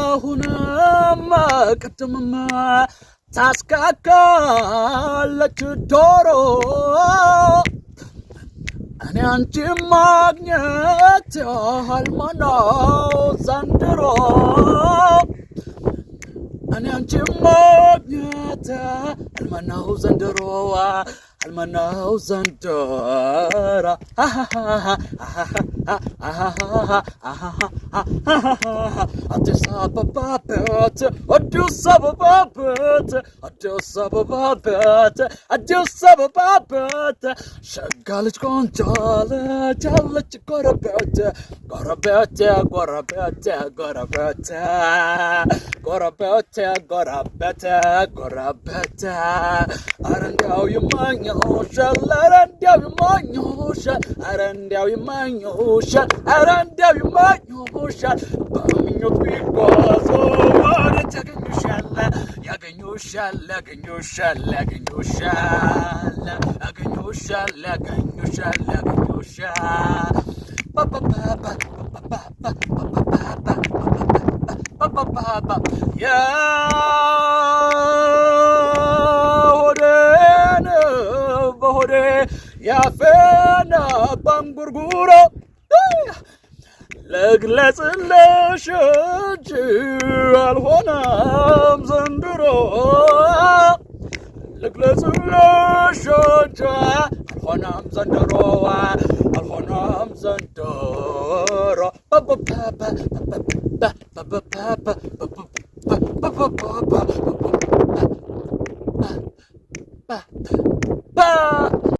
አሁንም ቅድምም ታስካካለች ዶሮ እኔ አንቺ ማግኘት ህልም ነው ዘንድሮ እኔ አንቺ ማግኘት ህልም ነው ዘንድሮ ህልም ነው ዘንድሮ አዲስ አበባ ቤት አዲስ አበባ ቤት አዲስ አበባ ቤት አዲስ አበባ ቤት ሸጋ ልጅ ቆንጆ ልጅ አለች ጎረቤት ጎረቤት ጎረቤት ጎረቤት ጎረቤት ጎረቤት ጎረቤት ኧረ እንዲያው ይመኙሻል ኧረ እንዲያው ይመኙሻል ኧረ እንዲያው ይመኙሻል ኧረ እንዲያው ይመኙሻል በምኞት ቢጓዙ ወዴት ያገኙሻል ያገኙሻል ያገኙሻል ያገኙሻል ያገኙሻል ያገኙሻል ያገኙሻል የሆዴን በሆዴ ያፌን ባንጉርጉሮ ልግለጽልሽ እንጂ አልሆነም ዘንድሮ ልግለጽልሽ እንጂ አልሆነም ዘንድሮ